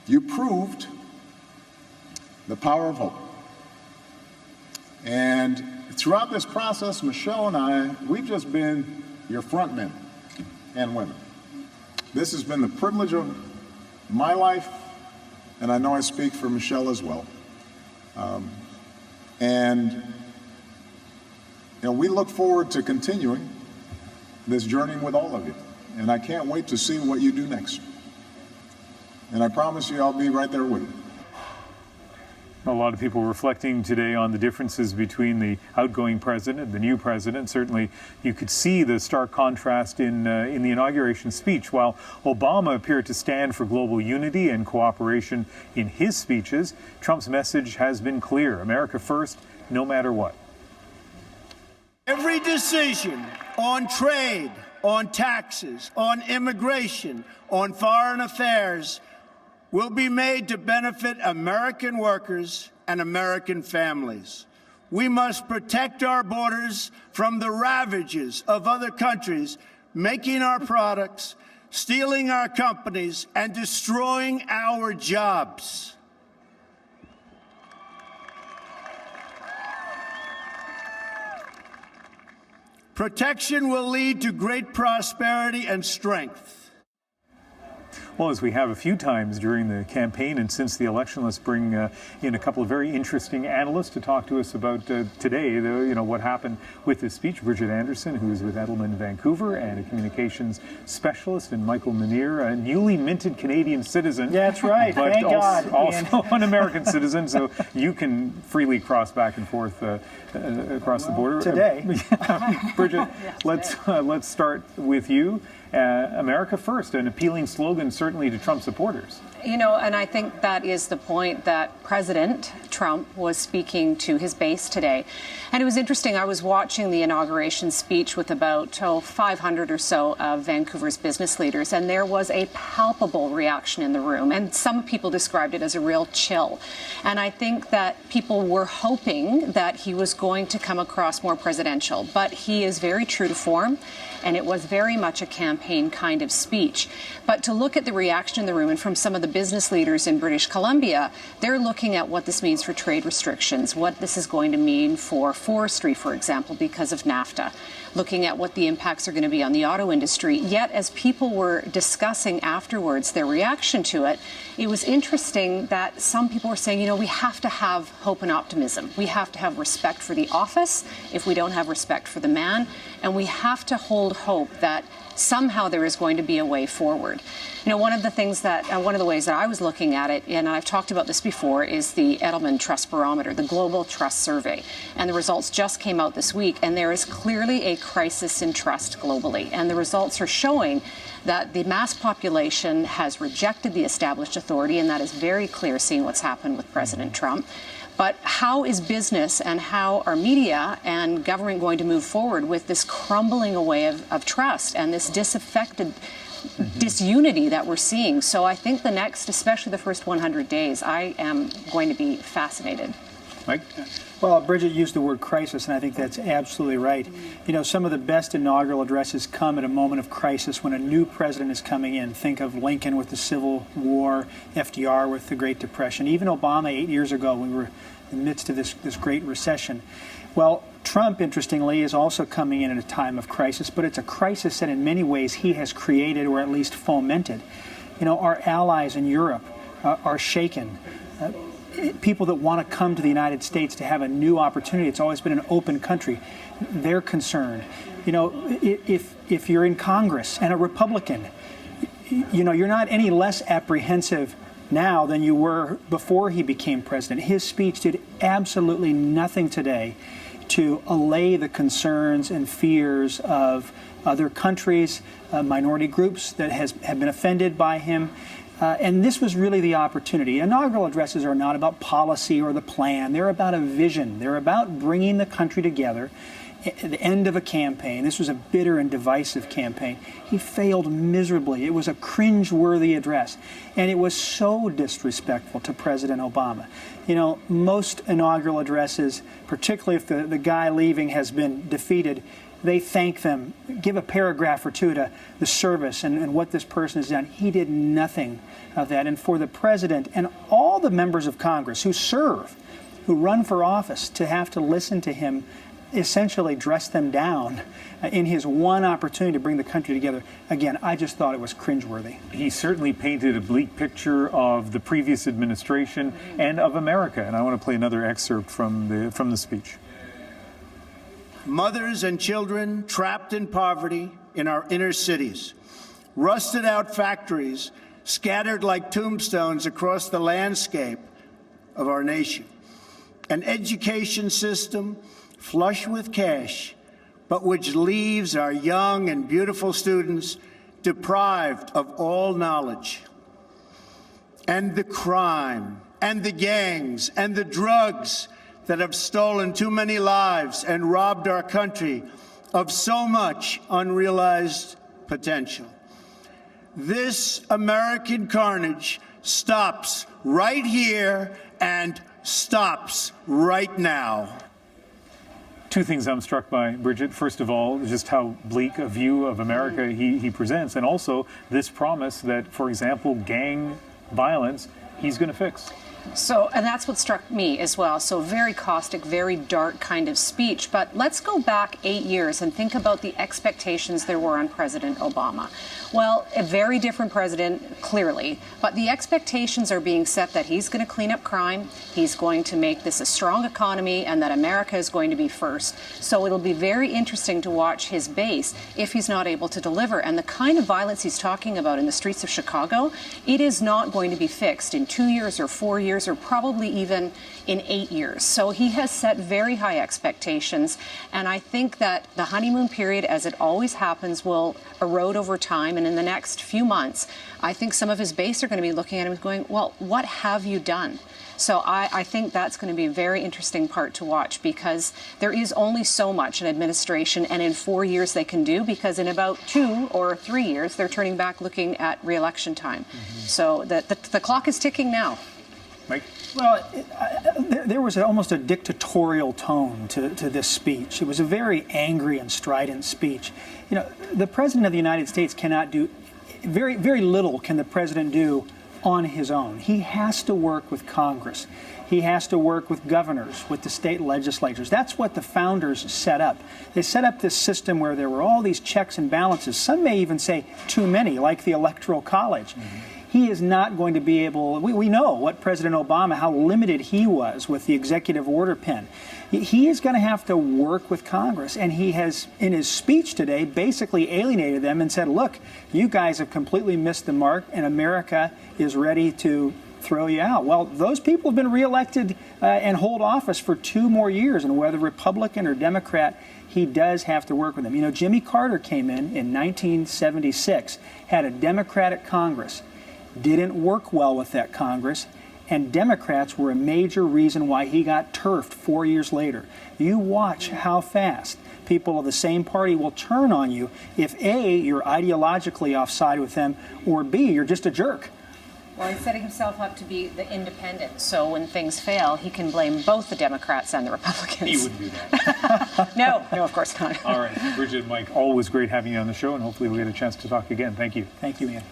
You proved the power of hope. And throughout this process, Michelle and I, we've just been your front men and women. This has been the privilege of my life, and I know I speak for Michelle as well. We look forward to continuing this journey with all of you. And I can't wait to see what you do next. And I promise you I'll be right there with you. A lot of people reflecting today on the differences between the outgoing president and the new president. Certainly, you could see the stark contrast in the inauguration speech. While Obama appeared to stand for global unity and cooperation in his speeches, Trump's message has been clear: America first, no matter what. Every decision on trade, on taxes, on immigration, on foreign affairs will be made to benefit American workers and American families. We must protect our borders from the ravages of other countries making our products, stealing our companies, and destroying our jobs. Protection will lead to great prosperity and strength. Well, as we have a few times during the campaign and since the election, let's bring in a couple of very interesting analysts to talk to us about today, what happened with this speech. Bridget Anderson, who is with Edelman Vancouver, and a communications specialist, and Michael Meneer, a newly minted Canadian citizen. That's right. But Thank God. Also an American citizen, so you can freely cross back and forth across the border. Today. Bridget, let's start with you. America first, an appealing slogan certainly to Trump supporters. And I think that is the point that President Trump was speaking to his base today. And it was interesting. I was watching the inauguration speech with about 500 or so of Vancouver's business leaders, and there was a palpable reaction in the room. And some people described it as a real chill. And I think that people were hoping that he was going to come across more presidential, but he is very true to form. And it was very much a campaign kind of speech. But to look at the reaction in the room, and from some of the business leaders in British Columbia, they're looking at what this means for trade restrictions, what this is going to mean for forestry, for example, because of NAFTA, looking at what the impacts are going to be on the auto industry. Yet, as people were discussing afterwards their reaction to it, it was interesting that some people were saying, we have to have hope and optimism. We have to have respect for the office if we don't have respect for the man. And we have to hold hope that somehow there is going to be a way forward. One of the ways that I was looking at it, and I've talked about this before, is the Edelman Trust Barometer, the Global Trust Survey. And the results just came out this week, and there is clearly a crisis in trust globally. And the results are showing that the mass population has rejected the established authority, and that is very clear seeing what's happened with President Trump. But how is business and how are media and government going to move forward with this crumbling away of trust and this disaffected disunity that we're seeing? So I think the next, especially the first 100 days, I am going to be fascinated. Mike? Well, Bridget used the word crisis, and I think that's absolutely right. Some of the best inaugural addresses come at a moment of crisis when a new president is coming in. Think of Lincoln with the Civil War, FDR with the Great Depression, even Obama 8 years ago when we were in the midst of this great recession. Well, Trump, interestingly, is also coming in at a time of crisis, but it's a crisis that in many ways he has created or at least fomented. Our allies in Europe are shaken. People that want to come to the United States to have a new opportunity, it's always been an open country, they're concerned. If you're in Congress and a Republican, you're not any less apprehensive now than you were before he became president. His speech did absolutely nothing today to allay the concerns and fears of other countries, minority groups that have been offended by him. And this was really the opportunity. Inaugural addresses are not about policy or the plan. They're about a vision. They're about bringing the country together at the end of a campaign. This was a bitter and divisive campaign. He failed miserably. It was a cringe-worthy address. And it was so disrespectful to President Obama. Most inaugural addresses, particularly if the guy leaving has been defeated, they thank them, give a paragraph or two to the service and what this person has done. He did nothing of that. And for the president and all the members of Congress who serve, who run for office, to have to listen to him essentially dress them down in his one opportunity to bring the country together. Again, I just thought it was cringeworthy. He certainly painted a bleak picture of the previous administration and of America. And I want to play another excerpt from the speech. Mothers and children trapped in poverty in our inner cities, rusted out factories scattered like tombstones across the landscape of our nation, an education system flush with cash, but which leaves our young and beautiful students deprived of all knowledge. And the crime, and the gangs, and the drugs that have stolen too many lives and robbed our country of so much unrealized potential. This American carnage stops right here and stops right now. Two things I'm struck by, Bridget. First of all, just how bleak a view of America he presents, and also this promise that, for example, gang violence, he's going to fix. So, and that's what struck me as well. So very caustic, very dark kind of speech. But let's go back 8 years and think about the expectations there were on President Obama. Well, a very different president, clearly, but the expectations are being set that he's going to clean up crime, he's going to make this a strong economy, and that America is going to be first. So it'll be very interesting to watch his base if he's not able to deliver. And the kind of violence he's talking about in the streets of Chicago, it is not going to be fixed in 2 years or 4 years or probably even in 8 years. So he has set very high expectations, and I think that the honeymoon period, as it always happens, will erode over time. And in the next few months, I think some of his base are going to be looking at him and going, well, what have you done? So I think that's going to be a very interesting part to watch, because there is only so much an administration and in 4 years they can do, because in about 2 or 3 years they're turning back looking at re-election time. So the clock is ticking now. Mike? Well, there was almost a dictatorial tone to this speech. It was a very angry and strident speech. You know, the President of the United States cannot do, very little can the President do on his own. He has to work with Congress. He has to work with governors, with the state legislatures. That's what the founders set up. They set up this system where there were all these checks and balances. Some may even say too many, like the Electoral College. He is not going to be able, we know what President Obama, how limited he was with the executive order pen. He is going to have to work with Congress, and he has, in his speech today, basically alienated them and said, look, you guys have completely missed the mark, and America is ready to throw you out. Well, those people have been reelected and hold office for 2 more years, and whether Republican or Democrat, he does have to work with them. You know, Jimmy Carter came in 1976, had a Democratic Congress, didn't work well with that Congress, and Democrats were a major reason why he got turfed 4 years later. You watch how fast people of the same party will turn on you if A, you're ideologically offside with them, or B, you're just a jerk. Well, he's setting himself up to be the independent, so when things fail, he can blame both the Democrats and the Republicans. He wouldn't do that. No, of course not. All right, Bridget and Mike, always great having you on the show, and hopefully we'll get a chance to talk again. Thank you. Thank you, Ian.